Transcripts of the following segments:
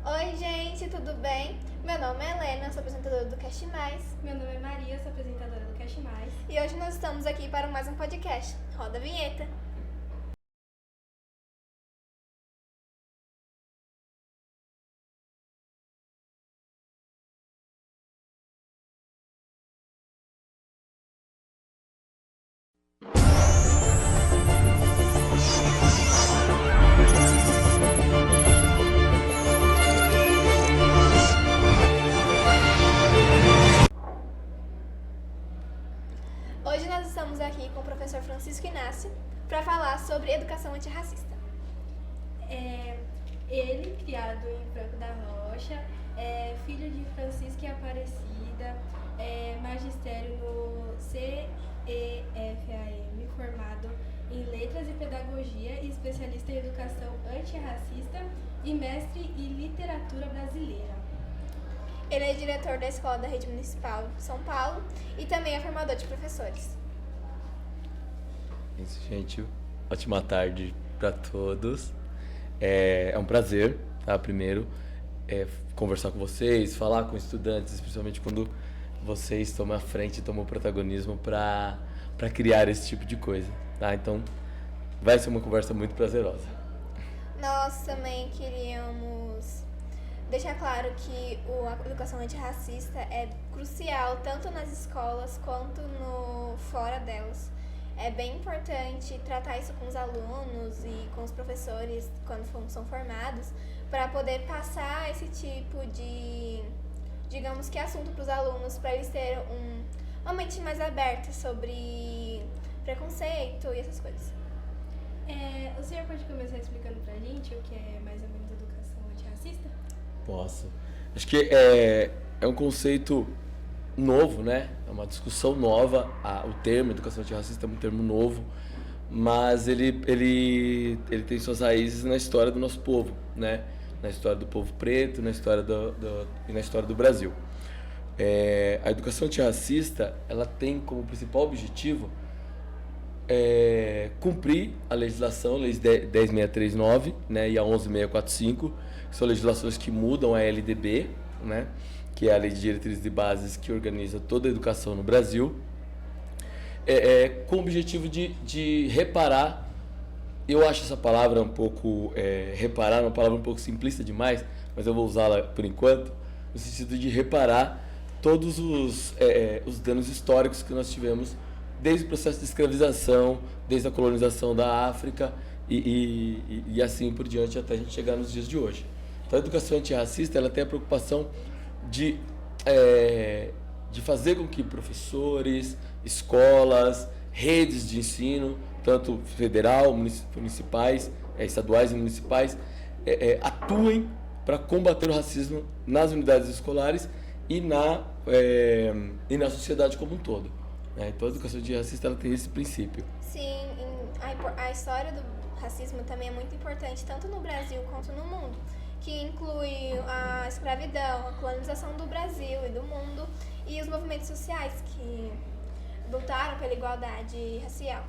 Oi, gente, tudo bem? Meu nome é Helena, sou apresentadora do Cast Mais. Meu nome é Maria, sou apresentadora do Cast Mais. E hoje nós estamos aqui para mais um podcast. Roda a vinheta. Hoje nós estamos aqui com o professor Francisco Inácio para falar sobre educação antirracista. Ele, criado em Franco da Rocha, é filho de Francisco e Aparecida, magistério no CEFAM, formado em Letras e Pedagogia e especialista em Educação Antirracista e mestre em Literatura Brasileira. Ele é diretor da Escola da Rede Municipal de São Paulo e também é formador de professores. Isso, gente. Ótima tarde para todos. É um prazer, tá? Primeiro, conversar com vocês, falar com estudantes, especialmente quando vocês tomam a frente, tomam o protagonismo para criar esse tipo de coisa, tá? Então, vai ser uma conversa muito prazerosa. Nós também queríamos deixar claro que a educação antirracista é crucial tanto nas escolas quanto no fora delas. É bem importante tratar isso com os alunos e com os professores quando são formados, para poder passar esse tipo de, digamos que, assunto para os alunos, para eles terem uma mente mais aberta sobre preconceito e essas coisas. O senhor pode começar explicando pra gente o que é mais ou menos educação antirracista? Posso. Acho que é um conceito novo, né? É uma discussão nova. O termo educação antirracista é um termo novo, mas ele tem suas raízes na história do nosso povo, né? Na história do povo preto, na história e na história do Brasil. A educação antirracista, ela tem como principal objetivo cumprir a legislação, leis 10.639, né, e a 11.645, que são legislações que mudam a LDB, né, que é a Lei de Diretrizes e Bases que organiza toda a educação no Brasil, com o objetivo de reparar. Eu acho essa palavra um pouco, reparar, uma palavra um pouco simplista demais, mas eu vou usá-la por enquanto, no sentido de reparar todos os danos históricos que nós tivemos desde o processo de escravização, desde a colonização da África e assim por diante até a gente chegar nos dias de hoje. Então a educação antirracista, ela tem a preocupação de fazer com que professores, escolas, redes de ensino, tanto federal, municipais, estaduais e municipais, atuem para combater o racismo nas unidades escolares e na sociedade como um todo. Então a educação antirracista, ela tem esse princípio. Sim, a história do racismo também é muito importante, tanto no Brasil quanto no mundo, que inclui a escravidão, a colonização do Brasil e do mundo e os movimentos sociais que lutaram pela igualdade racial.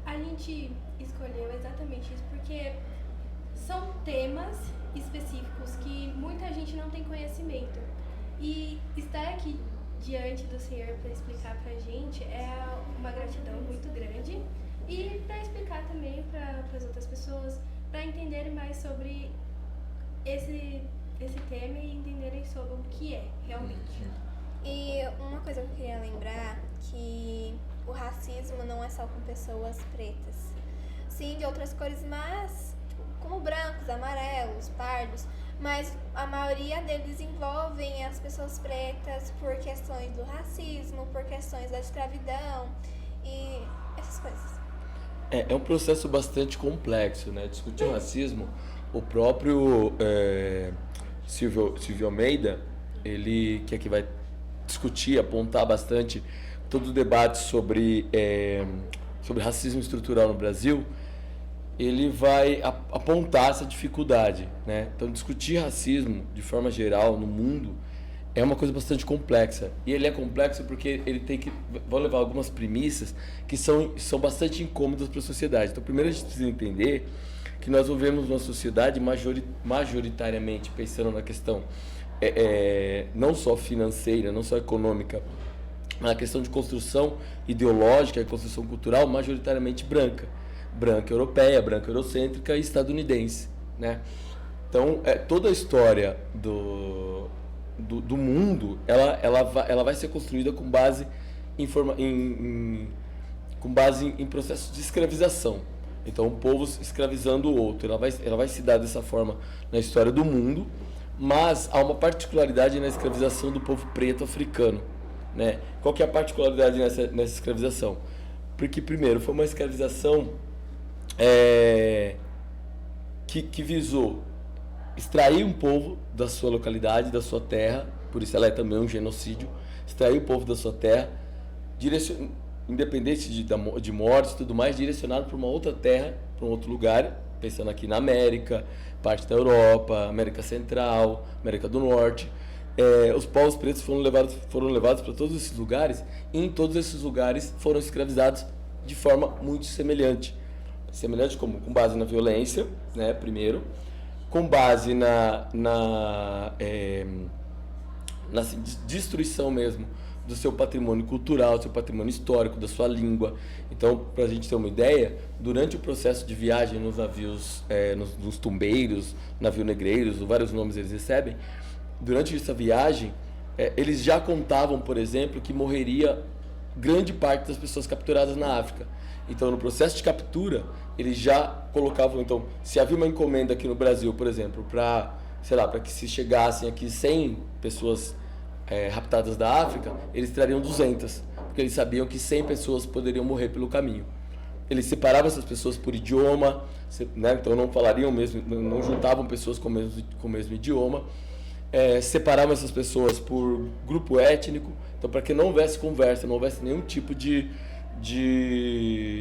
A gente escolheu exatamente isso porque são temas específicos que muita gente não tem conhecimento. E estar aqui diante do senhor para explicar pra gente é uma gratidão muito grande e para explicar também para as outras pessoas, para entenderem mais sobre esse tema e entenderem sobre o que é realmente. E uma coisa que eu queria lembrar, que o racismo não é só com pessoas pretas, sim de outras cores, mas como brancos, amarelos, pardos, mas a maioria deles envolvem as pessoas pretas por questões do racismo, por questões da escravidão e essas coisas. É um processo bastante complexo, né? Discutir o racismo, o próprio Silvio Almeida, ele que aqui vai discutir, apontar bastante todo o debate sobre racismo estrutural no Brasil, ele vai apontar essa dificuldade, né? Então, discutir racismo de forma geral no mundo é uma coisa bastante complexa. E ele é complexo porque ele tem que... Vou levar algumas premissas que são bastante incômodas para a sociedade. Então, primeiro a gente precisa entender que nós vivemos uma sociedade majoritariamente pensando na questão não só financeira, não só econômica, mas na questão de construção ideológica e construção cultural majoritariamente branca. Branca europeia, branca eurocêntrica e estadunidense, né? Então, toda a história do mundo, ela vai ser construída com base em processos de escravização. Então, povos escravizando o outro. Ela vai se dar dessa forma na história do mundo, mas há uma particularidade na escravização do povo preto africano, né? Qual que é a particularidade nessa escravização? Porque, primeiro, foi uma escravização que visou extrair um povo da sua localidade, da sua terra, por isso ela é também um genocídio, extrair o povo da sua terra, independente de morte e tudo mais, direcionado para uma outra terra, para um outro lugar, pensando aqui na América, parte da Europa, América Central, América do Norte. Os povos pretos foram levados para todos esses lugares, e em todos esses lugares foram escravizados de forma muito semelhante como com base na violência, né, primeiro, com base na destruição mesmo do seu patrimônio cultural, do seu patrimônio histórico, da sua língua. Então, para a gente ter uma ideia, durante o processo de viagem nos navios, nos tumbeiros, navio negreiros, vários nomes eles recebem, durante essa viagem, eles já contavam, por exemplo, que morreria grande parte das pessoas capturadas na África. Então, no processo de captura, eles já colocavam, então, se havia uma encomenda aqui no Brasil, por exemplo, para que se chegassem aqui 100 pessoas raptadas da África, eles trariam 200, porque eles sabiam que 100 pessoas poderiam morrer pelo caminho. Eles separavam essas pessoas por idioma, né? Então não falariam mesmo, não juntavam pessoas com o mesmo idioma, separavam essas pessoas por grupo étnico, então para que não houvesse conversa, não houvesse nenhum tipo de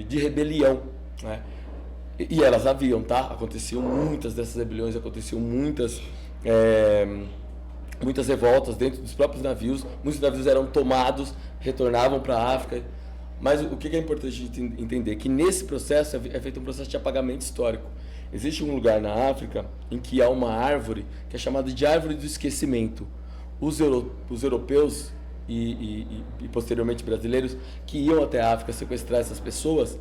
rebelião, né? E elas haviam, tá? Aconteciam muitas dessas rebeliões, aconteciam muitas revoltas dentro dos próprios navios. Muitos navios eram tomados, retornavam para a África. Mas o que é importante a gente entender? Que nesse processo é feito um processo de apagamento histórico. Existe um lugar na África em que há uma árvore que é chamada de árvore do esquecimento. Os europeus e posteriormente brasileiros que iam até a África sequestrar essas pessoas,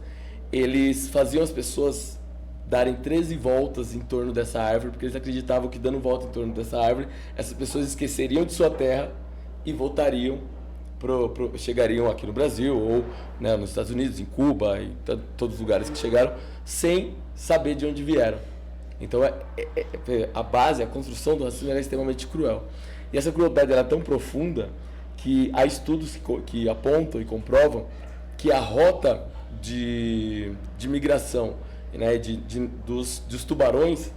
eles faziam as pessoas darem 13 voltas em torno dessa árvore, porque eles acreditavam que dando volta em torno dessa árvore, essas pessoas esqueceriam de sua terra e voltariam, chegariam aqui no Brasil ou, né, nos Estados Unidos, em Cuba e todos os lugares que chegaram, sem saber de onde vieram. Então a base, a construção do racismo era extremamente cruel. E essa crueldade era tão profunda que há estudos que apontam e comprovam que a rota de migração, né, dos tubarões,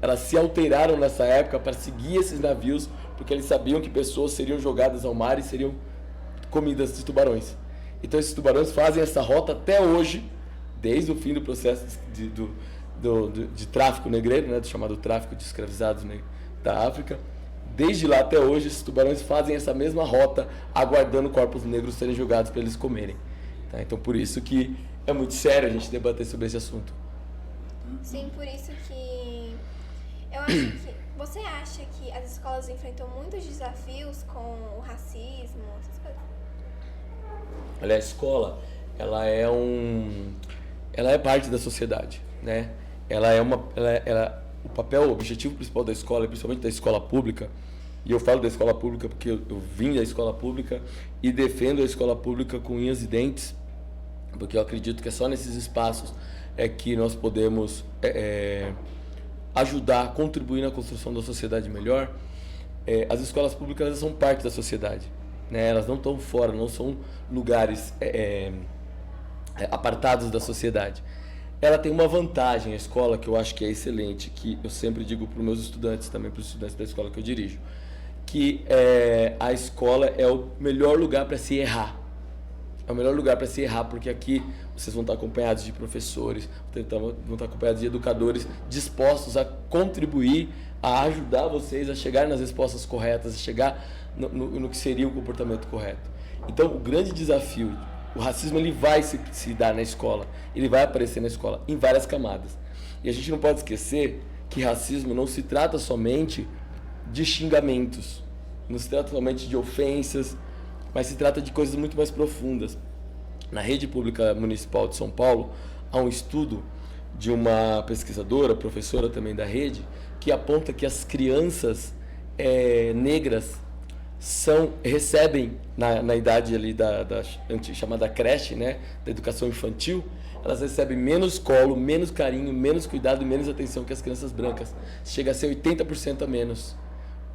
elas se alteraram nessa época para seguir esses navios, porque eles sabiam que pessoas seriam jogadas ao mar e seriam comidas de tubarões. Então esses tubarões fazem essa rota até hoje, desde o fim do processo de tráfico negreiro, né, do chamado tráfico de escravizados, né, da África. Desde lá até hoje, esses tubarões fazem essa mesma rota, aguardando corpos negros serem jogados para eles comerem. Tá? Então, por isso que é muito sério a gente debater sobre esse assunto. Sim, por isso que eu acho que... Você acha que as escolas enfrentam muitos desafios com o racismo, essas coisas? Olha, a escola, ela é parte da sociedade, né? O objetivo principal da escola, principalmente da escola pública, e eu falo da escola pública porque eu vim da escola pública e defendo a escola pública com unhas e dentes, porque eu acredito que é só nesses espaços que nós podemos ajudar, contribuir na construção da sociedade melhor. As escolas públicas, elas são parte da sociedade, né? Elas não estão fora, não são lugares apartados da sociedade. Ela tem uma vantagem, a escola, que eu acho que é excelente, que eu sempre digo para os meus estudantes, também para os estudantes da escola que eu dirijo, que a escola é o melhor lugar para se errar. É o melhor lugar para se errar, porque aqui vocês vão estar acompanhados de professores, vão estar acompanhados de educadores dispostos a contribuir, a ajudar vocês a chegar nas respostas corretas, a chegar no que seria o comportamento correto. Então, o grande desafio, o racismo ele vai se dar na escola, ele vai aparecer na escola em várias camadas. E a gente não pode esquecer que racismo não se trata somente de xingamentos, não se trata somente de ofensas, mas se trata de coisas muito mais profundas. Na rede pública municipal de São Paulo, há um estudo de uma pesquisadora, professora também da rede, que aponta que as crianças negras recebem, na idade ali da chamada creche, né, da educação infantil, elas recebem menos colo, menos carinho, menos cuidado e menos atenção que as crianças brancas. Chega a ser 80% a menos,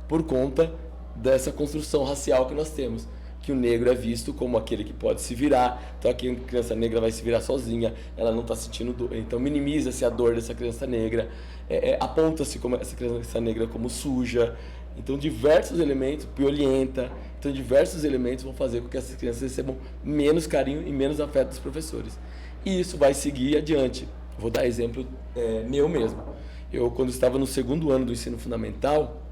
por conta dessa construção racial que nós temos. Que o negro é visto como aquele que pode se virar, então aqui a criança negra vai se virar sozinha, ela não está sentindo dor, então minimiza-se a dor dessa criança negra, aponta-se como essa criança negra como suja, então diversos elementos, piolenta, então diversos elementos vão fazer com que essas crianças recebam menos carinho e menos afeto dos professores. E isso vai seguir adiante. Vou dar exemplo meu mesmo. Eu, quando estava no 2º ano do ensino fundamental,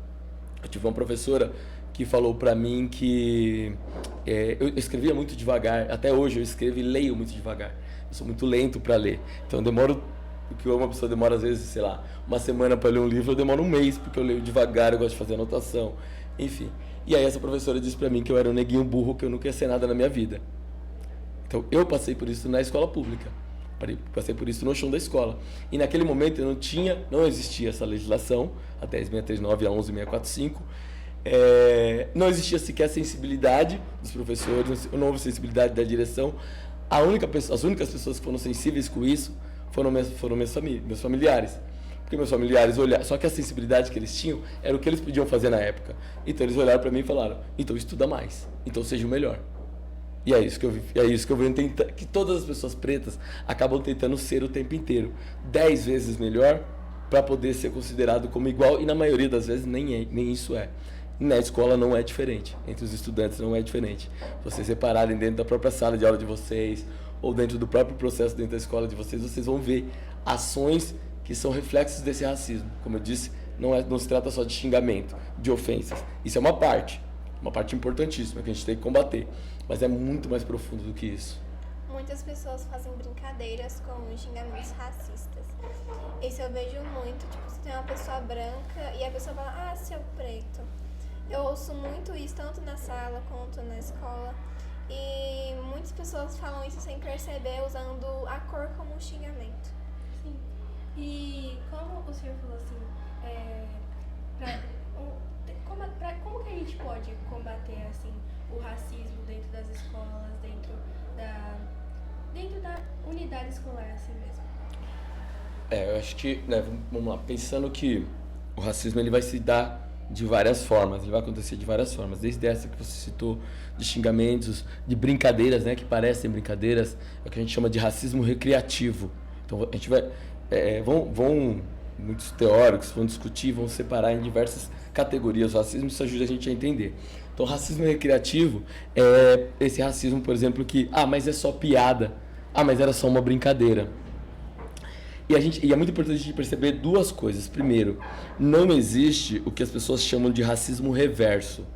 eu tive uma professora que falou para mim que eu escrevia muito devagar. Até hoje eu escrevo e leio muito devagar. Eu sou muito lento para ler. Então eu demoro, o que uma pessoa demora às vezes, sei lá, uma semana para ler um livro, eu demoro um mês, porque eu leio devagar, eu gosto de fazer anotação, enfim. E aí essa professora disse para mim que eu era um neguinho burro, que eu nunca ia ser nada na minha vida. Então eu passei por isso na escola pública. Passei por isso no chão da escola. E naquele momento não existia essa legislação, a 10.639 e a 11.645. Não existia sequer sensibilidade dos professores, não houve sensibilidade da direção. As únicas pessoas que foram sensíveis com isso foram meus familiares. Porque meus familiares olharam, só que a sensibilidade que eles tinham era o que eles podiam fazer na época. Então eles olharam para mim e falaram: então estuda mais, então seja o melhor. E é isso que eu venho tentar, que todas as pessoas pretas acabam tentando ser o tempo inteiro 10 vezes melhor para poder ser considerado como igual, e na maioria das vezes nem isso é. Na escola não é diferente, entre os estudantes não é diferente. Vocês separarem dentro da própria sala de aula de vocês, ou dentro do próprio processo dentro da escola de vocês, vocês vão ver ações que são reflexos desse racismo. Como eu disse, não se trata só de xingamento, de ofensas. Isso é uma parte importantíssima que a gente tem que combater, mas é muito mais profundo do que isso. Muitas pessoas fazem brincadeiras com xingamentos racistas. Isso eu vejo muito, tipo, se tem uma pessoa branca e a pessoa fala: ah, seu preto. Eu ouço muito isso, tanto na sala quanto na escola. E muitas pessoas falam isso sem perceber, usando a cor como um xingamento. Sim. E como o senhor falou assim, como que a gente pode combater assim, o racismo dentro das escolas, dentro da unidade escolar assim mesmo? Eu acho que, vamos lá, pensando que o racismo ele vai se dar de várias formas, ele vai acontecer de várias formas, desde essa que você citou, de xingamentos, de brincadeiras, que parecem brincadeiras, é o que a gente chama de racismo recreativo. Então a gente vai, muitos teóricos vão discutir, vão separar em diversas categorias o racismo, isso ajuda a gente a entender. Então racismo recreativo é esse racismo, por exemplo, que, mas é só piada, mas era só uma brincadeira. E é muito importante a gente perceber duas coisas. Primeiro, não existe o que as pessoas chamam de racismo reverso.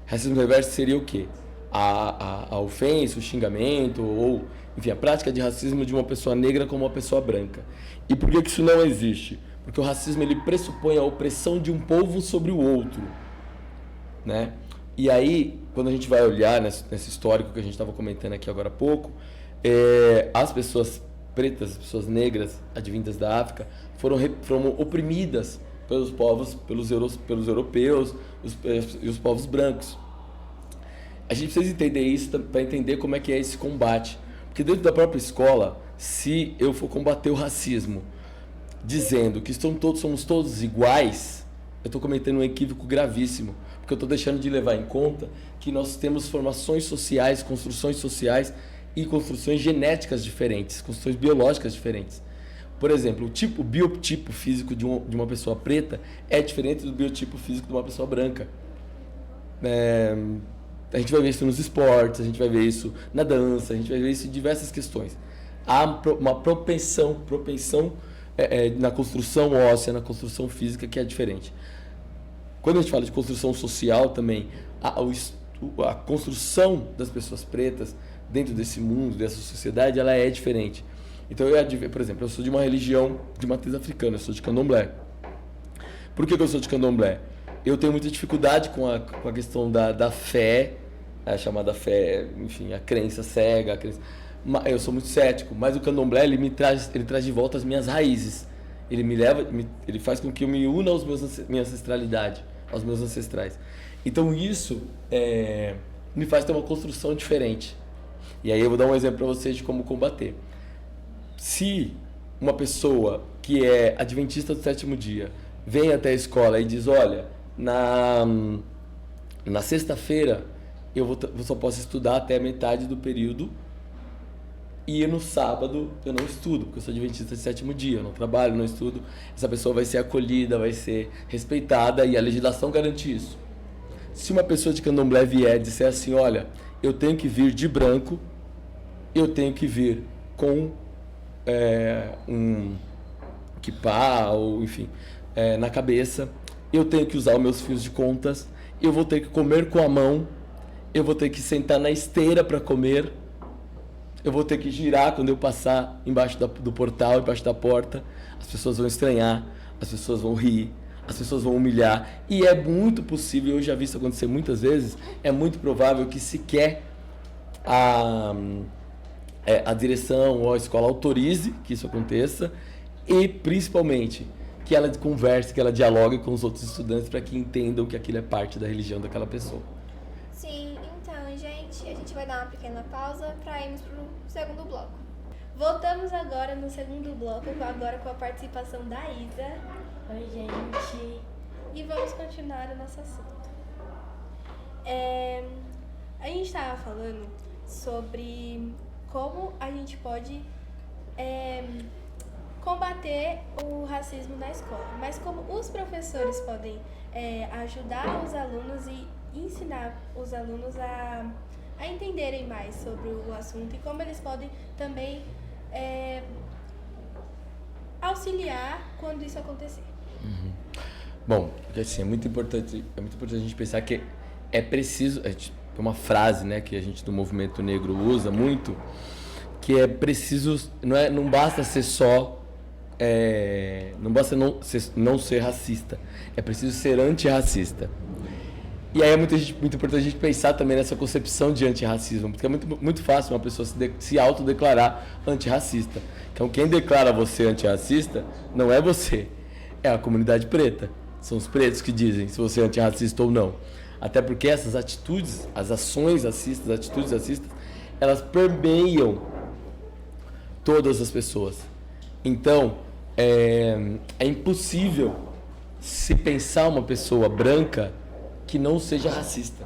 Racismo reverso seria o quê? A ofensa, o xingamento, ou, enfim, a prática de racismo de uma pessoa negra com uma pessoa branca. E por que isso não existe? Porque o racismo ele pressupõe a opressão de um povo sobre o outro, né? E aí, quando a gente vai olhar nesse histórico que a gente estava comentando aqui agora há pouco, as pessoas pretas, as pessoas negras advindas da África foram oprimidas pelos povos, pelos europeus e os povos brancos. A gente precisa entender isso para entender como é que é esse combate. Porque dentro da própria escola, se eu for combater o racismo dizendo que somos todos iguais, eu estou cometendo um equívoco gravíssimo, porque eu estou deixando de levar em conta que nós temos formações sociais, construções sociais e construções genéticas diferentes, construções biológicas diferentes. Por exemplo, o biotipo físico de uma pessoa preta é diferente do biotipo físico de uma pessoa branca. A gente vai ver isso nos esportes, a gente vai ver isso na dança, a gente vai ver isso em diversas questões. Há uma propensão na construção óssea, na construção física, que é diferente. Quando a gente fala de construção social também, a construção das pessoas pretas dentro desse mundo, dessa sociedade, ela é diferente. Então, por exemplo, eu sou de uma religião de matriz africana, eu sou de candomblé. Por que eu sou de candomblé? Eu tenho muita dificuldade com a questão da fé, a chamada fé, enfim, a crença cega, eu sou muito cético, mas o candomblé ele traz de volta as minhas raízes. Ele faz com que eu me una minha ancestralidade, aos meus ancestrais. Então isso me faz ter uma construção diferente. E aí eu vou dar um exemplo para vocês de como combater. Se uma pessoa que é adventista do sétimo dia vem até a escola e diz, olha, na sexta-feira eu só posso estudar até metade do período e no sábado eu não estudo, porque eu sou adventista de sétimo dia, eu não trabalho, não estudo. Essa pessoa vai ser acolhida, vai ser respeitada e a legislação garante isso. Se uma pessoa de candomblé vier e disser assim, olha, eu tenho que vir de branco, eu tenho que vir com um kippah, ou enfim, na cabeça, eu tenho que usar os meus fios de contas, eu vou ter que comer com a mão, eu vou ter que sentar na esteira para comer, eu vou ter que girar quando eu passar embaixo do portal, embaixo da porta, as pessoas vão estranhar, as pessoas vão rir, as pessoas vão humilhar, e é muito possível, eu já vi isso acontecer muitas vezes, é muito provável que sequer a direção ou a escola autorize que isso aconteça, e principalmente que ela converse, que ela dialogue com os outros estudantes para que entendam que aquilo é parte da religião daquela pessoa. Sim, então, gente, a gente vai dar uma pequena pausa para irmos para o segundo bloco. Voltamos agora no segundo bloco, agora com a participação da Isa. Oi, gente. E vamos continuar o nosso assunto. A gente estava falando sobre como a gente pode combater o racismo na escola, mas como os professores podem ajudar os alunos e ensinar os alunos a entenderem mais sobre o assunto e como eles podem também auxiliar quando isso acontecer. Uhum. Bom, assim, é muito importante a gente pensar que é preciso, tem uma frase, né, que a gente do movimento negro usa muito, que é preciso, não basta ser só não basta não ser racista, é preciso ser antirracista. E aí é muito importante a gente pensar também nessa concepção de antirracismo, porque é muito fácil uma pessoa se autodeclarar antirracista. Então quem declara você antirracista não é você, é a comunidade preta. São os pretos que dizem se você é antirracista ou não. Até porque essas atitudes, as ações racistas, as atitudes racistas, elas permeiam todas as pessoas. Então, é impossível se pensar uma pessoa branca que não seja racista.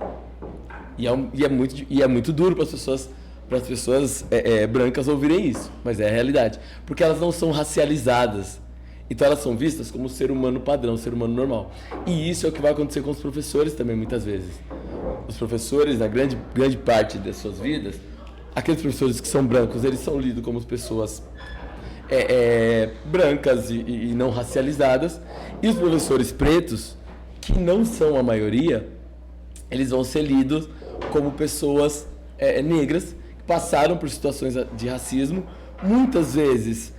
E é muito duro para as pessoas brancas ouvirem isso, mas é a realidade. Porque elas não são racializadas. Então elas são vistas como ser humano padrão, ser humano normal. E isso é o que vai acontecer com os professores também, muitas vezes. Os professores, na grande parte das suas vidas, aqueles professores que são brancos, eles são lidos como pessoas brancas e não racializadas. E os professores pretos, que não são a maioria, eles vão ser lidos como pessoas negras, que passaram por situações de racismo, muitas vezes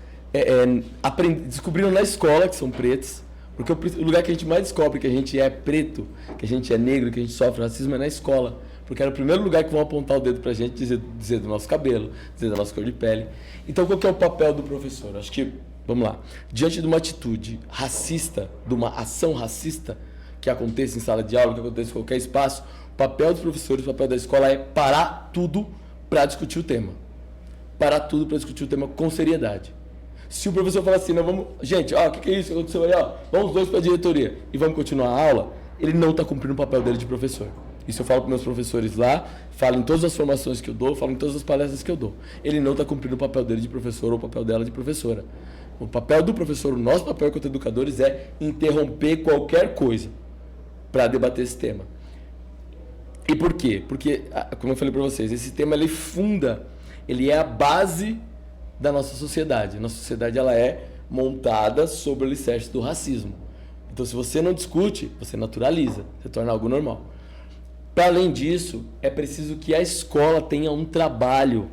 descobriram na escola que são pretos, porque o lugar que a gente mais descobre que a gente é preto, que a gente é negro, que a gente sofre racismo é na escola, porque é o primeiro lugar que vão apontar o dedo pra gente, dizer do nosso cabelo, dizer da nossa cor de pele. Então qual que é o papel do professor? Acho que, vamos lá, diante de uma atitude racista, de uma ação racista que aconteça em sala de aula, que aconteça em qualquer espaço, o papel dos professores, o papel da escola é parar tudo para discutir o tema. Parar tudo para discutir o tema com seriedade. Se o professor falar assim, não, vamos, gente, o que é isso que aconteceu aí, vamos dois para a diretoria e vamos continuar a aula, ele não está cumprindo o papel dele de professor. Isso eu falo para meus professores lá, falo em todas as formações que eu dou, falo em todas as palestras que eu dou. Ele não está cumprindo o papel dele de professor ou o papel dela de professora. O papel do professor, o nosso papel enquanto educadores é interromper qualquer coisa para debater esse tema. E por quê? Porque, como eu falei para vocês, esse tema ele é a base da nossa sociedade. A nossa sociedade ela é montada sobre o alicerce do racismo. Então, se você não discute, você naturaliza, você torna algo normal. Para além disso, é preciso que a escola tenha um trabalho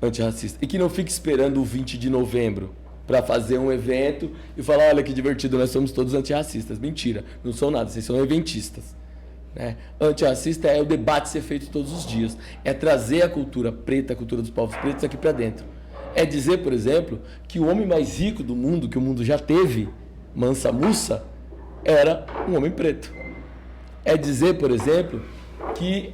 antirracista e que não fique esperando o 20 de novembro para fazer um evento e falar, olha que divertido, nós somos todos antirracistas. Mentira, não são nada, vocês são eventistas. Né? Antirracista é o debate ser feito todos os dias, é trazer a cultura preta, a cultura dos povos pretos aqui para dentro. É dizer, por exemplo, que o homem mais rico do mundo, que o mundo já teve, Mansa Musa, era um homem preto. É dizer, por exemplo, que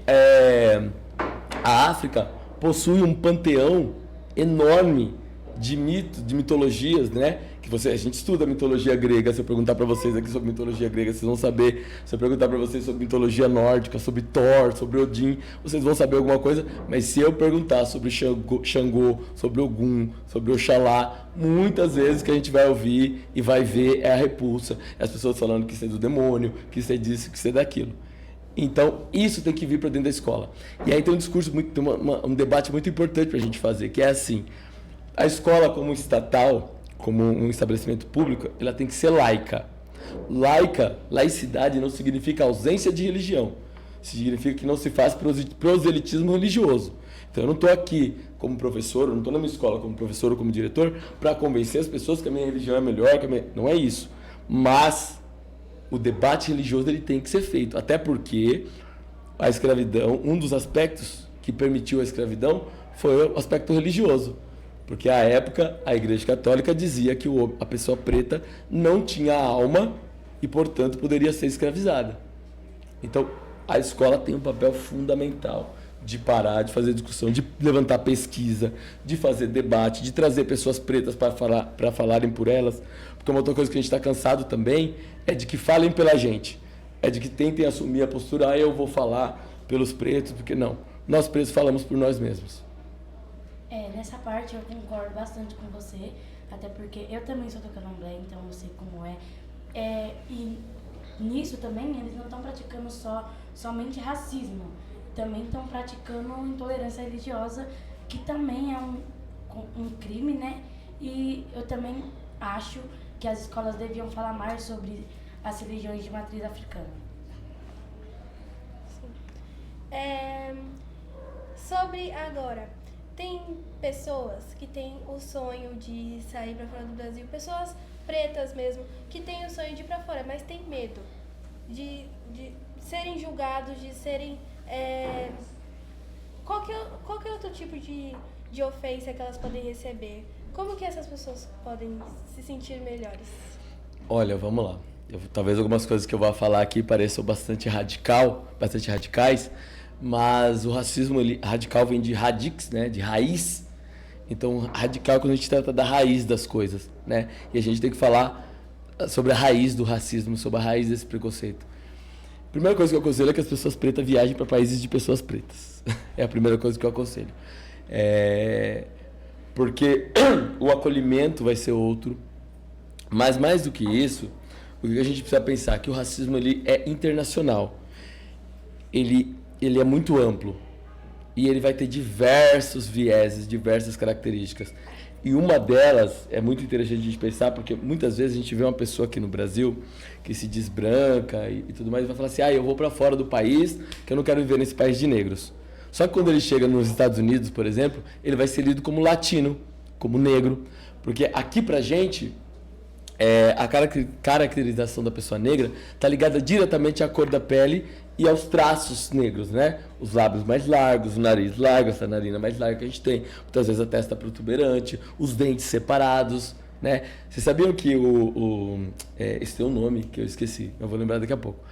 a África possui um panteão enorme de mitos, de mitologias, né? Que a gente estuda mitologia grega. Se eu perguntar para vocês aqui sobre mitologia grega, vocês vão saber. Se eu perguntar para vocês sobre mitologia nórdica, sobre Thor, sobre Odin, vocês vão saber alguma coisa. Mas se eu perguntar sobre Xangô, sobre Ogum, sobre Oxalá, muitas vezes que a gente vai ouvir e vai ver é a repulsa. É as pessoas falando que isso é do demônio, que isso é disso, que isso é daquilo. Então, isso tem que vir para dentro da escola. E aí tem um discurso, tem um debate muito importante para a gente fazer, que é assim: a escola como estatal, como um estabelecimento público, ela tem que ser laica. Laicidade não significa ausência de religião. Significa que não se faz proselitismo religioso. Então eu não estou aqui como professor, eu não estou na minha escola como professor ou como diretor para convencer as pessoas que a minha religião é melhor, não é isso. Mas o debate religioso ele tem que ser feito, até porque a escravidão, um dos aspectos que permitiu a escravidão foi o aspecto religioso. Porque, à época, a Igreja Católica dizia que a pessoa preta não tinha alma e, portanto, poderia ser escravizada. Então, a escola tem um papel fundamental de parar, de fazer discussão, de levantar pesquisa, de fazer debate, de trazer pessoas pretas para falarem por elas. Porque uma outra coisa que a gente está cansado também é de que falem pela gente. É de que tentem assumir a postura, eu vou falar pelos pretos, porque não. Nós pretos falamos por nós mesmos. Nessa parte eu concordo bastante com você, até porque eu também sou do candomblé, então eu sei como é. E nisso também eles não estão praticando somente racismo, também estão praticando intolerância religiosa, que também é um crime, né? E eu também acho que as escolas deviam falar mais sobre as religiões de matriz africana. Sobre agora, tem pessoas que têm o sonho de sair para fora do Brasil, pessoas pretas mesmo, que têm o sonho de ir para fora, mas têm medo de serem julgados, de serem... Qualquer outro tipo de ofensa que elas podem receber. Como que essas pessoas podem se sentir melhores? Olha, vamos lá. Talvez algumas coisas que eu vou falar aqui pareçam bastante radicais, mas o racismo radical vem de radix, né, de raiz. Então, radical é quando a gente trata da raiz das coisas, né? E a gente tem que falar sobre a raiz do racismo, sobre a raiz desse preconceito. A primeira coisa que eu aconselho é que as pessoas pretas viajem para países de pessoas pretas. É a primeira coisa que eu aconselho. Porque o acolhimento vai ser outro. Mas mais do que isso, o que a gente precisa pensar é que o racismo ele é internacional. Ele é muito amplo e ele vai ter diversos vieses, diversas características. E uma delas é muito interessante a gente pensar, porque muitas vezes a gente vê uma pessoa aqui no Brasil que se diz branca e tudo mais, e vai falar assim, eu vou para fora do país, que eu não quero viver nesse país de negros. Só que quando ele chega nos Estados Unidos, por exemplo, ele vai ser lido como latino, como negro, porque aqui pra gente... a caracterização da pessoa negra está ligada diretamente à cor da pele e aos traços negros, né? Os lábios mais largos, o nariz largo, essa narina mais larga que a gente tem, muitas vezes a testa protuberante, os dentes separados, né? Vocês sabiam que esse tem um nome que eu esqueci, eu vou lembrar daqui a pouco.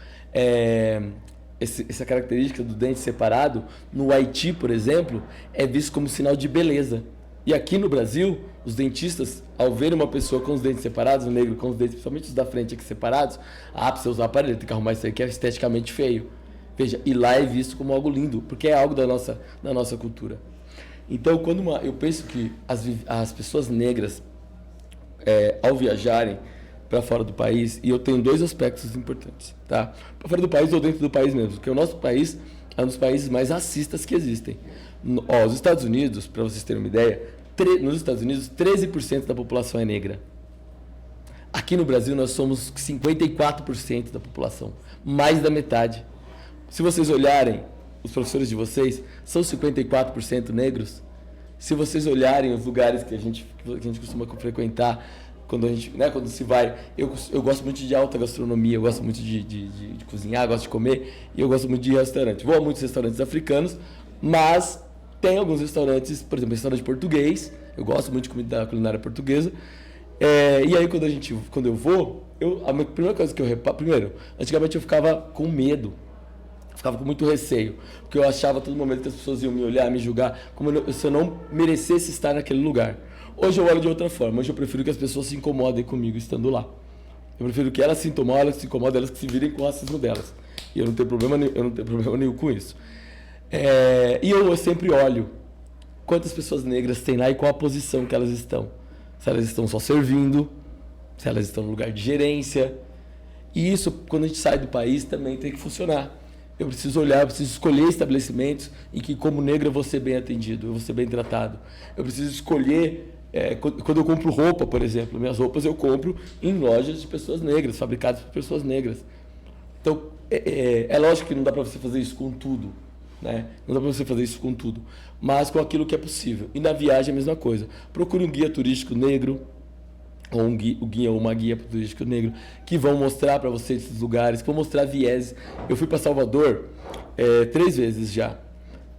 Essa característica do dente separado, no Haiti, por exemplo, é visto como sinal de beleza. E aqui no Brasil, os dentistas, ao ver uma pessoa com os dentes separados, um negro com os dentes, principalmente os da frente aqui separados, pra você usar o aparelho, tem que arrumar isso aqui, é esteticamente feio. Veja, e lá é visto como algo lindo, porque é algo da nossa cultura. Então, eu penso que as pessoas negras, ao viajarem para fora do país, e eu tenho dois aspectos importantes, tá? Para fora do país ou dentro do país mesmo, porque o nosso país, é um dos países mais racistas que existem. Os Estados Unidos, para vocês terem uma ideia, nos Estados Unidos, 13% da população é negra. Aqui no Brasil, nós somos 54% da população, mais da metade. Se vocês olharem, os professores de vocês são 54% negros. Se vocês olharem os lugares que a gente costuma frequentar, quando se vai, eu gosto muito de alta gastronomia, eu gosto muito de cozinhar, gosto de comer, e eu gosto muito de restaurante. Vou a muitos restaurantes africanos, mas tem alguns restaurantes, por exemplo, restaurante português, eu gosto muito de comida da culinária portuguesa, e aí quando eu vou, a primeira coisa que eu reparo, primeiro, antigamente eu ficava com medo, ficava com muito receio, porque eu achava a todo momento que as pessoas iam me olhar, me julgar, como se eu não merecesse estar naquele lugar. Hoje eu olho de outra forma, hoje eu prefiro que as pessoas se incomodem comigo estando lá. Eu prefiro que elas se incomodem, elas que se virem com o racismo delas. E eu não tenho problema nenhum com isso. E eu sempre olho quantas pessoas negras tem lá e qual a posição que elas estão. Se elas estão só servindo, se elas estão no lugar de gerência. E isso, quando a gente sai do país, também tem que funcionar. Eu preciso olhar, eu preciso escolher estabelecimentos em que, como negro, eu vou ser bem atendido, eu vou ser bem tratado. Eu preciso escolher, quando eu compro roupa, por exemplo, minhas roupas eu compro em lojas de pessoas negras, fabricadas por pessoas negras. Então, é lógico que não dá para você fazer isso com tudo, né? Não dá para você fazer isso com tudo, mas com aquilo que é possível. E na viagem é a mesma coisa. Procure um guia turístico negro, ou um guia ou uma guia turístico negro, que vão mostrar para você esses lugares, que vão mostrar vieses. Eu fui para Salvador 3 vezes já.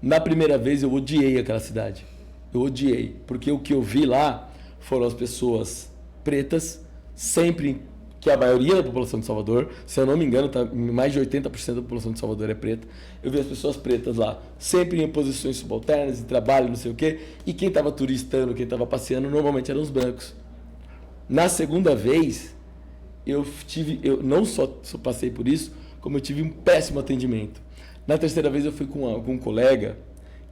Na primeira vez eu odiei aquela cidade. Eu odiei, porque o que eu vi lá foram as pessoas pretas, sempre, que a maioria da população de Salvador, se eu não me engano, mais de 80% da população de Salvador é preta. Eu vi as pessoas pretas lá, sempre em posições subalternas, em trabalho, não sei o quê, e quem estava turistando, quem estava passeando, normalmente eram os brancos. Na segunda vez, eu não só passei por isso, como eu tive um péssimo atendimento. Na terceira vez, eu fui com um colega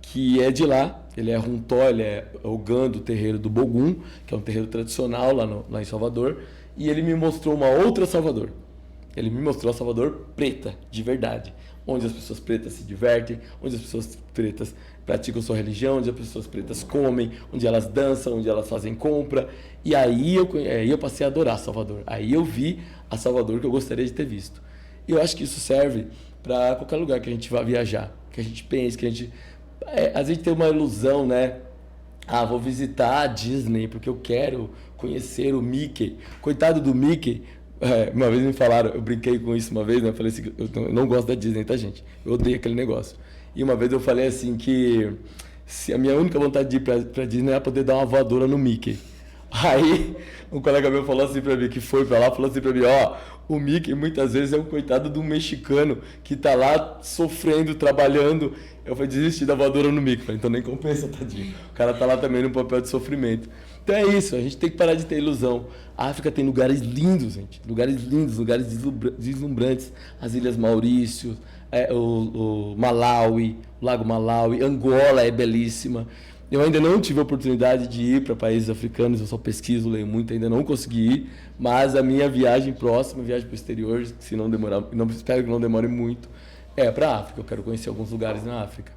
que é de lá, ele é Runtó, ele é Ogã do terreiro do Bogum, que é um terreiro tradicional lá em Salvador, e ele me mostrou uma outra Salvador. Ele me mostrou a Salvador preta, de verdade, onde as pessoas pretas se divertem, onde as pessoas pretas praticam sua religião, onde as pessoas pretas comem, onde elas dançam, onde elas fazem compra. E aí eu passei a adorar Salvador. Aí eu vi a Salvador que eu gostaria de ter visto. E eu acho que isso serve para qualquer lugar que a gente vá viajar, que a gente pense, que a gente... às vezes tem uma ilusão, né? Vou visitar a Disney porque eu quero conhecer o Mickey. Coitado do Mickey. Uma vez me falaram, eu brinquei com isso uma vez, né? Eu falei assim, eu não gosto da Disney, tá, gente? Eu odeio aquele negócio. E uma vez eu falei assim que a minha única vontade de ir pra Disney era poder dar uma voadora no Mickey. Aí um colega meu falou assim pra mim, que foi pra lá, falou assim pra mim, o Mickey muitas vezes é um coitado do mexicano que tá lá sofrendo, trabalhando. Eu falei, desistir da voadora no Mickey. Falei, então nem compensa, tadinho. O cara tá lá também no papel de sofrimento. Então é isso, a gente tem que parar de ter ilusão. A África tem lugares lindos, gente. Lugares lindos, lugares deslumbrantes. As Ilhas Maurício, o Malawi, o Lago Malawi, Angola é belíssima. Eu ainda não tive a oportunidade de ir para países africanos, eu só pesquiso, leio muito, ainda não consegui ir, mas a minha viagem próxima, viagem para o exterior, se não demorar, espero que não demore muito, é para a África. Eu quero conhecer alguns lugares na África.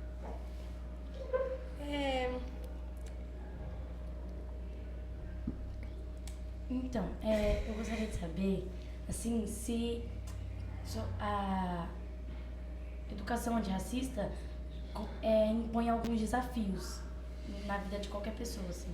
Então, eu gostaria de saber, assim, se a educação antirracista impõe alguns desafios na vida de qualquer pessoa, assim.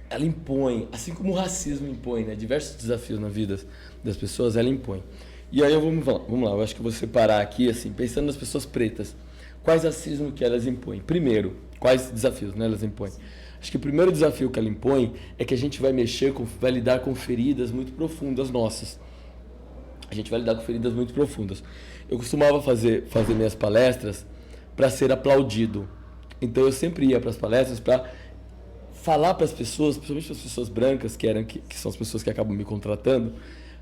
Ela impõe, assim como o racismo impõe, né, diversos desafios na vida das pessoas, ela impõe. E aí vamos lá, eu acho que eu vou separar aqui, assim, pensando nas pessoas pretas, quais racismos que elas impõem? Primeiro, quais desafios, né, elas impõem? Acho que o primeiro desafio que ela impõe é que a gente vai vai lidar com feridas muito profundas nossas. A gente vai lidar com feridas muito profundas. Eu costumava fazer minhas palestras para ser aplaudido. Então eu sempre ia para as palestras para falar para as pessoas, principalmente para as pessoas brancas, que são as pessoas que acabam me contratando,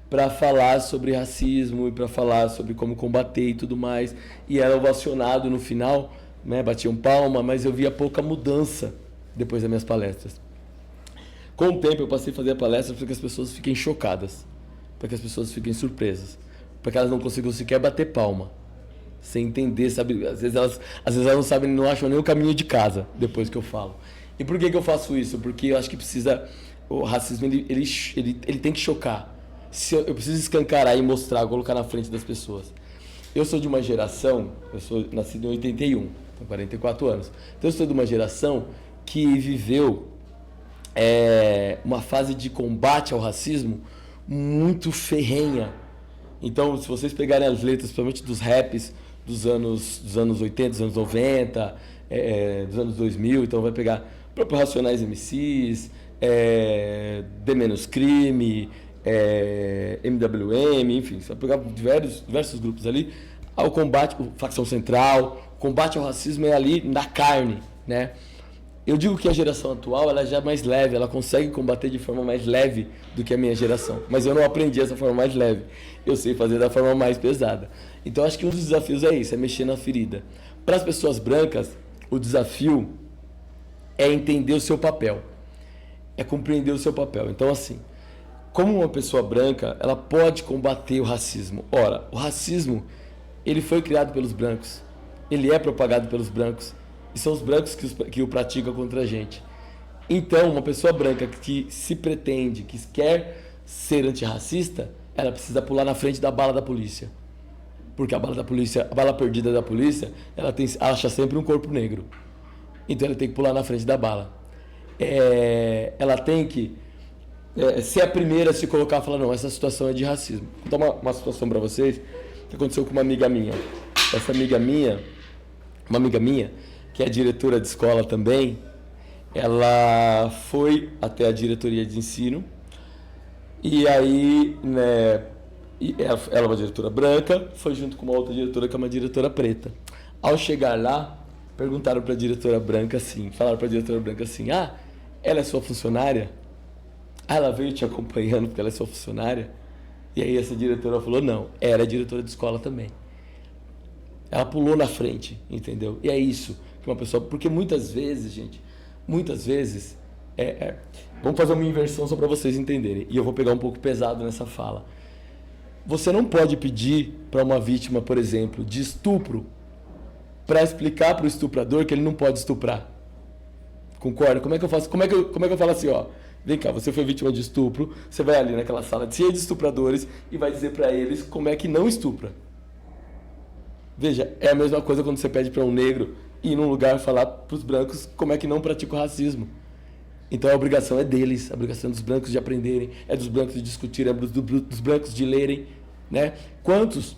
para falar sobre racismo e para falar sobre como combater e tudo mais. E era ovacionado no final, né, batiam palma, mas eu via pouca mudança depois das minhas palestras. Com o tempo eu passei a fazer palestras para que as pessoas fiquem chocadas, para que as pessoas fiquem surpresas, para que elas não consigam sequer bater palma. sem entender, sabe? Às vezes elas não sabem, não acham nem o caminho de casa depois que eu falo. E por que eu faço isso? Porque eu acho que o racismo ele tem que chocar. Eu preciso escancarar e mostrar, colocar na frente das pessoas. Eu sou de uma geração, eu sou nascido em 81, tenho 44 anos. Então eu sou de uma geração que viveu uma fase de combate ao racismo muito ferrenha. Então, se vocês pegarem as letras, principalmente dos raps dos anos 80, dos anos 90, dos anos 2000, então vai pegar próprio Racionais MCs, D Menos Crime, MWM, enfim, você vai pegar diversos grupos ali. O combate, Facção Central, o combate ao racismo é ali na carne, né? Eu digo que a geração atual ela já é mais leve, ela consegue combater de forma mais leve do que a minha geração. Mas eu não aprendi essa forma mais leve. Eu sei fazer da forma mais pesada. Então acho que um dos desafios é isso, é mexer na ferida. Para as pessoas brancas, o desafio é entender o seu papel. É compreender o seu papel. Então assim, como uma pessoa branca, ela pode combater o racismo. Ora, o racismo, ele foi criado pelos brancos. Ele é propagado pelos brancos. E são os brancos que o praticam contra a gente. Então, uma pessoa branca que se pretende, que quer ser antirracista, ela precisa pular na frente da bala da polícia. Porque a bala perdida da polícia, ela acha sempre um corpo negro. Então, ela tem que pular na frente da bala. Ela tem que ser a primeira a se colocar e falar, não, essa situação é de racismo. Vou dar uma situação para vocês que aconteceu com uma amiga minha. Essa amiga minha, uma amiga minha, que é diretora de escola também, ela foi até a diretoria de ensino e aí, né, ela é uma diretora branca, foi junto com uma outra diretora que é uma diretora preta. Ao chegar lá, perguntaram para a diretora branca assim, falaram para a diretora branca assim, ela é sua funcionária? Ela veio te acompanhando porque ela é sua funcionária? E aí essa diretora falou, não, era diretora de escola também. Ela pulou na frente, entendeu? E é isso que uma pessoa... Porque muitas vezes, gente, vamos fazer uma inversão só para vocês entenderem. E eu vou pegar um pouco pesado nessa fala. Você não pode pedir para uma vítima, por exemplo, de estupro, para explicar para o estuprador que ele não pode estuprar. Concorda? Como é que eu faço? Como é que eu falo assim, ó? Vem cá, você foi vítima de estupro, você vai ali naquela sala cheia de estupradores e vai dizer para eles como é que não estupra. Veja, é a mesma coisa quando você pede para um negro ir num lugar falar para os brancos como é que não pratica o racismo. Então a obrigação é deles, a obrigação dos brancos de aprenderem, é dos brancos de discutirem, é dos brancos de lerem, né? Quantos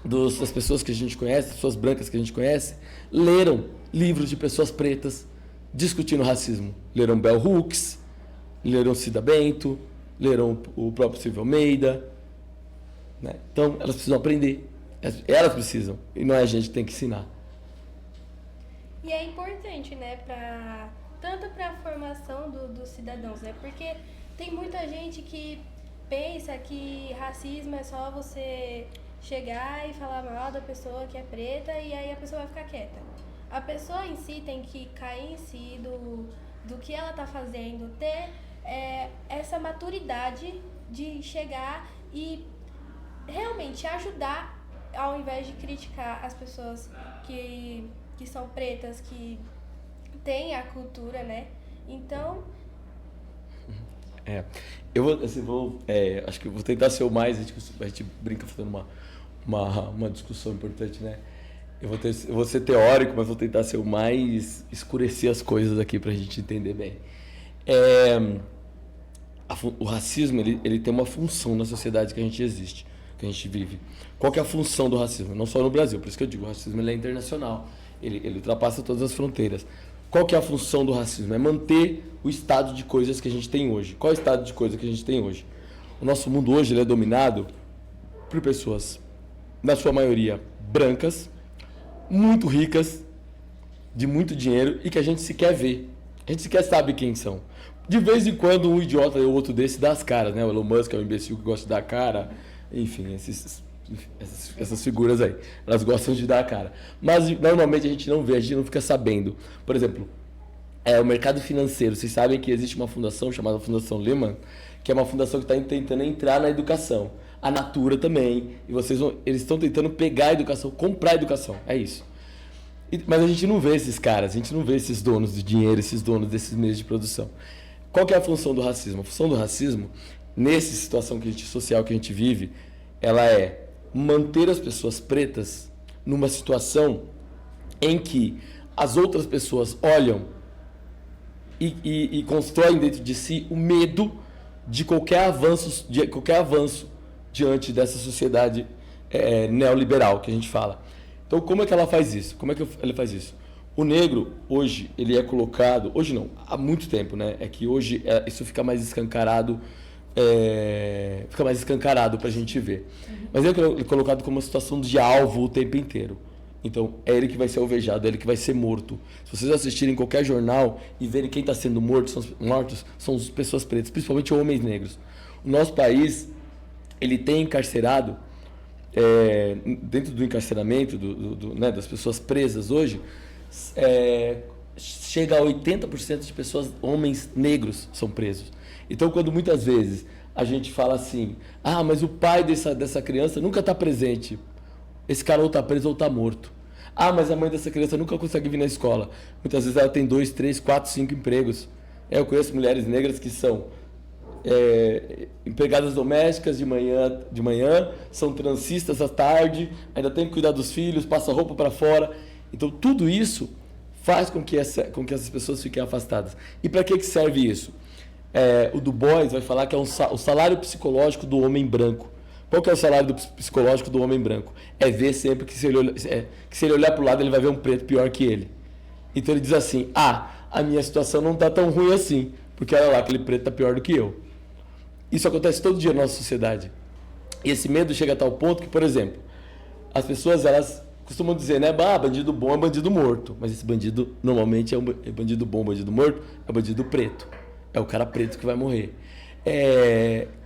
das pessoas que a gente conhece, pessoas brancas que a gente conhece, leram livros de pessoas pretas discutindo racismo? Leram Bell Hooks, leram Cida Bento, leram o próprio Silvio Almeida, né? Então elas precisam aprender. Elas precisam, e não é a gente que tem que ensinar. E é importante, né, tanto para a formação dos cidadãos, né, porque tem muita gente que pensa que racismo é só você chegar e falar mal da pessoa que é preta e aí a pessoa vai ficar quieta. A pessoa em si tem que cair em si do que ela está fazendo, ter essa maturidade de chegar e realmente ajudar, ao invés de criticar as pessoas que são pretas, que têm a cultura, né? Então... acho que eu vou tentar ser o mais... A gente brinca fazendo uma discussão importante, né? Eu vou ser teórico, mas vou tentar ser o mais... escurecer as coisas aqui pra gente entender bem. O racismo, ele tem uma função na sociedade que a gente existe, que a gente vive. Qual que é a função do racismo? Não só no Brasil, por isso que eu digo, o racismo ele é internacional, ele ultrapassa todas as fronteiras. Qual que é a função do racismo? É manter o estado de coisas que a gente tem hoje. Qual é o estado de coisas que a gente tem hoje? O nosso mundo hoje ele é dominado por pessoas, na sua maioria, brancas, muito ricas, de muito dinheiro e que a gente sequer vê. A gente sequer sabe quem são. De vez em quando um idiota ou outro desse dá as caras, né? O Elon Musk é um imbecil que gosta de dar a cara. Enfim, essas figuras aí, elas gostam de dar a cara. Mas normalmente a gente não vê, a gente não fica sabendo. Por exemplo, o mercado financeiro. Vocês sabem que existe uma fundação chamada Fundação Lehman, que é uma fundação que está tentando entrar na educação. a Natura também, e eles estão tentando pegar a educação, comprar a educação, é isso. Mas a gente não vê esses caras, a gente não vê esses donos de dinheiro, esses donos desses meios de produção. Qual que é a função do racismo? A função do racismo, nessa situação social que a gente vive, ela é manter as pessoas pretas numa situação em que as outras pessoas olham e constroem dentro de si o medo de qualquer avanço diante dessa sociedade neoliberal que a gente fala. Então, como é que ela faz isso? Como é que ela faz isso? O negro, hoje, ele é colocado... Hoje não, há muito tempo, né? É que hoje isso fica mais escancarado para a gente ver. Mas ele é colocado como uma situação de alvo o tempo inteiro. Então, é ele que vai ser alvejado, é ele que vai ser morto. Se vocês assistirem qualquer jornal e verem quem está sendo mortos são as pessoas pretas, principalmente homens negros. O nosso país, ele tem encarcerado, dentro do encarceramento né, das pessoas presas hoje, chega a 80% de pessoas, homens negros, são presos. Então, quando muitas vezes a gente fala assim, mas o pai dessa criança nunca está presente, esse cara ou está preso ou está morto. Mas a mãe dessa criança nunca consegue vir na escola. Muitas vezes ela tem 2, 3, 4, 5 empregos. Eu conheço mulheres negras que são empregadas domésticas de manhã, são transistas à tarde, ainda tem que cuidar dos filhos, passa roupa para fora. Então, tudo isso faz com que essas pessoas fiquem afastadas. E para que serve isso? O Du Bois vai falar que é o salário psicológico do homem branco. Qual que é o salário psicológico do homem branco? É ver sempre que se ele olhar para o lado, ele vai ver um preto pior que ele. Então ele diz assim, a minha situação não está tão ruim assim, porque olha lá, aquele preto está pior do que eu. Isso acontece todo dia na nossa sociedade. E esse medo chega a tal ponto que, por exemplo, as pessoas elas costumam dizer, né, bandido bom é bandido morto. Mas esse bandido normalmente é bandido bom, bandido morto, é bandido preto. É o cara preto que vai morrer.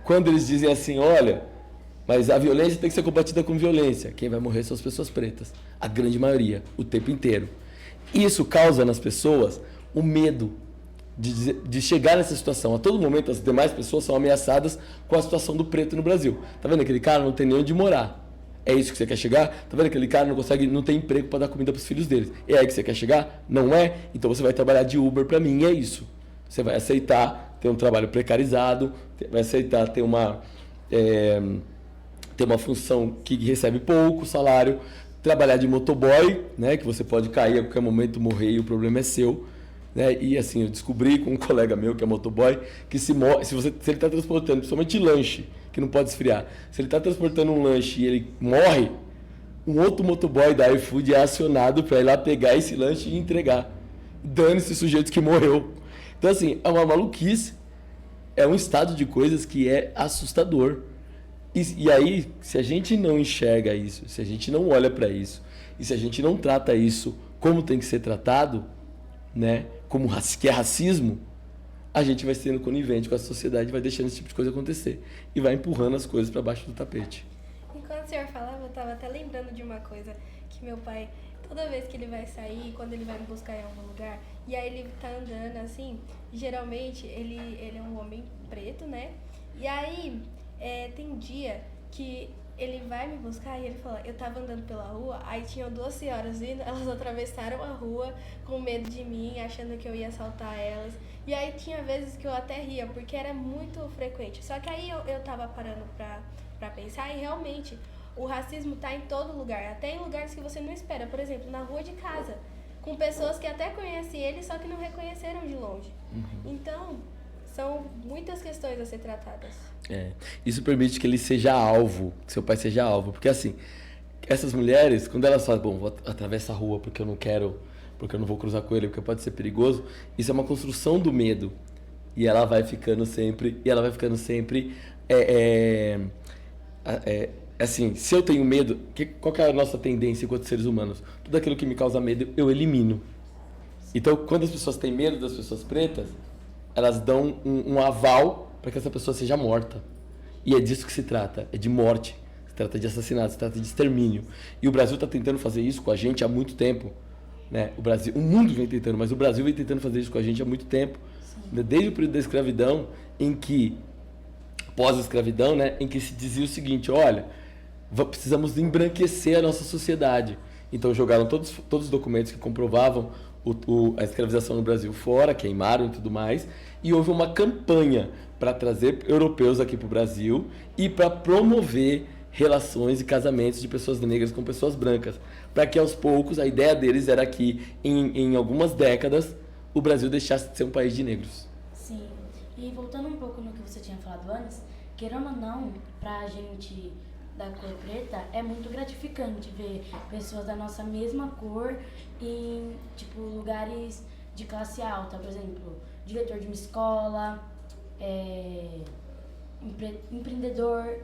Quando eles dizem assim, olha, mas a violência tem que ser combatida com violência. Quem vai morrer são as pessoas pretas. A grande maioria, o tempo inteiro. Isso causa nas pessoas o medo de chegar nessa situação. A todo momento as demais pessoas são ameaçadas com a situação do preto no Brasil. Tá vendo aquele cara não tem nem onde morar? É isso que você quer chegar? Tá vendo aquele cara não tem emprego para dar comida para os filhos deles? É aí que você quer chegar? Não é? Então você vai trabalhar de Uber para mim, é isso. Você vai aceitar ter um trabalho precarizado, vai aceitar ter uma função que recebe pouco salário, trabalhar de motoboy, né, que você pode cair a qualquer momento, morrer e o problema é seu. Né? E assim, eu descobri com um colega meu que é motoboy, que se ele está transportando, principalmente lanche, que não pode esfriar, se ele está transportando um lanche e ele morre, um outro motoboy da iFood é acionado para ir lá pegar esse lanche e entregar. Dane-se o sujeito que morreu. Então assim, é uma maluquice, é um estado de coisas que é assustador. E aí, se a gente não enxerga isso, se a gente não olha para isso, e se a gente não trata isso como tem que ser tratado, né, que é racismo, a gente vai sendo conivente com a sociedade, vai deixando esse tipo de coisa acontecer e vai empurrando as coisas para baixo do tapete. Enquanto o senhor falava, eu estava até lembrando de uma coisa que meu pai, toda vez que ele vai sair, quando ele vai me buscar em algum lugar, e aí ele tá andando assim, geralmente ele é um homem preto, né? E aí tem dia que ele vai me buscar e ele fala, eu tava andando pela rua, aí tinham 2 senhoras vindo, elas atravessaram a rua com medo de mim, achando que eu ia assaltar elas. E aí tinha vezes que eu até ria, porque era muito frequente. Só que aí eu tava parando pra pensar e realmente o racismo tá em todo lugar, até em lugares que você não espera. Por exemplo, na rua de casa, com pessoas que até conhecem ele, só que não reconheceram de longe. Então, são muitas questões a ser tratadas. Isso permite que ele seja alvo, que seu pai seja alvo. Porque assim, essas mulheres, quando elas falam, bom, vou atravessar a rua porque eu não vou cruzar com ele, porque pode ser perigoso, isso é uma construção do medo. E ela vai ficando sempre, assim, se eu tenho medo, qual que é a nossa tendência enquanto seres humanos? Tudo aquilo que me causa medo, eu elimino. Então, quando as pessoas têm medo das pessoas pretas, elas dão um aval para que essa pessoa seja morta. E é disso que se trata, é de morte, se trata de assassinato, se trata de extermínio. E o Brasil está tentando fazer isso com a gente há muito tempo. Né? O mundo vem tentando, mas o Brasil vem tentando fazer isso com a gente há muito tempo. Sim. Desde o período da escravidão, em que pós-escravidão, né, em que se dizia o seguinte, olha, precisamos embranquecer a nossa sociedade. Então jogaram todos os documentos que comprovavam a escravização no Brasil fora, queimaram e tudo mais, e houve uma campanha para trazer europeus aqui para o Brasil e para promover relações e casamentos de pessoas negras com pessoas brancas, para que aos poucos a ideia deles era que em algumas décadas o Brasil deixasse de ser um país de negros. Sim, e voltando um pouco no que você tinha falado antes, querendo ou não, pra gente da cor preta, é muito gratificante ver pessoas da nossa mesma cor em, tipo, lugares de classe alta, por exemplo, diretor de uma escola, empreendedor,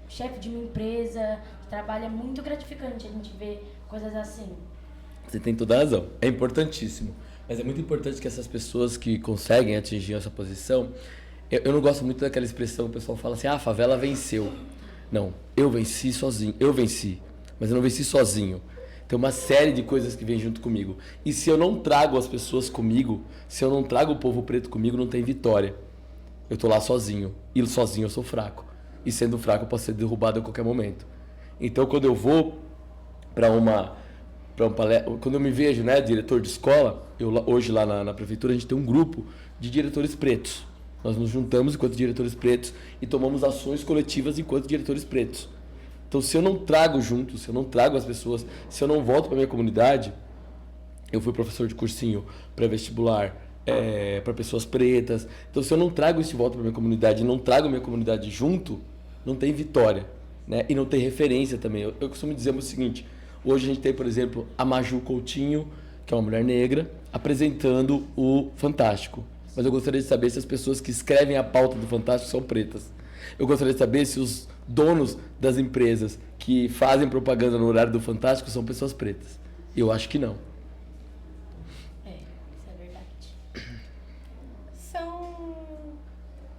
chefe de uma empresa, trabalha muito gratificante a gente ver coisas assim. Você tem toda a razão, é importantíssimo. Mas é muito importante que essas pessoas que conseguem atingir essa posição, eu não gosto muito daquela expressão que o pessoal fala assim, a favela venceu. Não, eu venci sozinho, mas eu não venci sozinho. Tem uma série de coisas que vem junto comigo. E se eu não trago as pessoas comigo, se eu não trago o povo preto comigo, não tem vitória. Eu tô lá sozinho, e sozinho eu sou fraco. E sendo fraco eu posso ser derrubado a qualquer momento. Então quando eu vou para quando eu me vejo, né, diretor de escola, hoje lá na prefeitura a gente tem um grupo de diretores pretos. Nós nos juntamos enquanto diretores pretos e tomamos ações coletivas enquanto diretores pretos. Então se eu não trago junto, se eu não trago as pessoas, se eu não volto para minha comunidade, eu fui professor de cursinho pré-vestibular para pessoas pretas. Então se eu não trago isso de volta para minha comunidade e não trago minha comunidade junto, não tem vitória, né? E não tem referência também. Eu costumo dizer o seguinte, hoje a gente tem, por exemplo, a Maju Coutinho, que é uma mulher negra, apresentando o Fantástico. Mas eu gostaria de saber se as pessoas que escrevem a pauta do Fantástico são pretas. Eu gostaria de saber se os donos das empresas que fazem propaganda no horário do Fantástico são pessoas pretas. Eu acho que não. Isso é verdade. São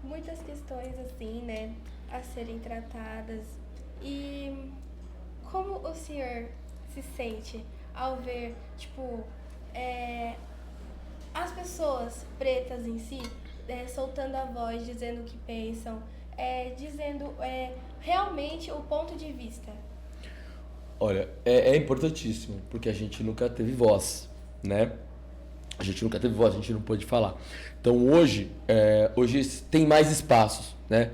muitas questões assim, né, a serem tratadas. E como o senhor se sente ao ver, tipo, as pessoas pretas em si soltando a voz, dizendo o que pensam, dizendo realmente o ponto de vista? Olha, é importantíssimo, porque a gente nunca teve voz, né? A gente nunca teve voz, a gente não pôde falar. Então hoje tem mais espaços, né?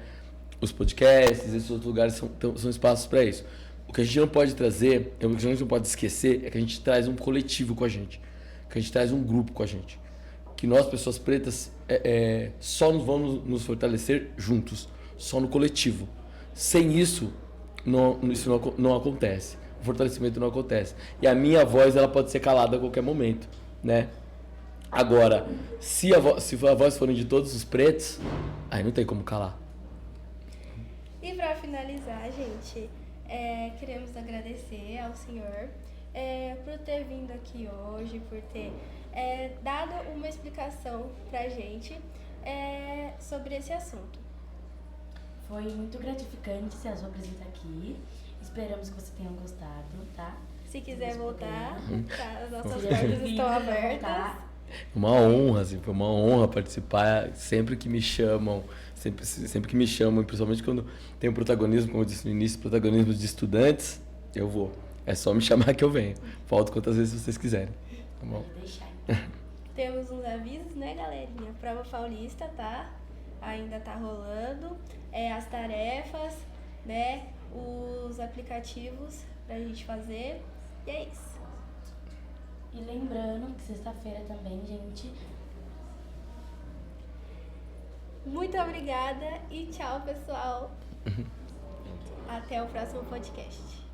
Os podcasts, esses outros lugares são espaços para isso. O que a gente não pode trazer, o que a gente não pode esquecer, é que a gente traz um coletivo com a gente, que a gente traz um grupo com a gente. Que nós, pessoas pretas, só vamos nos fortalecer juntos, só no coletivo. Sem isso, isso não acontece. O fortalecimento não acontece. E a minha voz ela pode ser calada a qualquer momento, né? Agora, se a voz forem de todos os pretos, aí não tem como calar. E para finalizar, gente, queremos agradecer ao senhor por ter vindo aqui hoje, por ter dado uma explicação pra gente sobre esse assunto. Foi muito gratificante ser a sua presença aqui. Esperamos que vocês tenham gostado, tá? Se quiser voltar, tá, as nossas Seja portas bem-vindo estão pra abertas. voltar. Uma honra, assim, foi uma honra participar sempre que me chamam, sempre que me chamam, principalmente quando tem o protagonismo, como eu disse no início, protagonismo de estudantes, eu vou. É só me chamar que eu venho. Volto quantas vezes vocês quiserem. Tá bom? Pode deixar, então. Temos uns avisos, né, galerinha? Prova Paulista, tá? Ainda tá rolando. As tarefas, né? Os aplicativos pra gente fazer. E é isso. E lembrando que sexta-feira também, gente. Muito obrigada e tchau, pessoal. Até o próximo podcast.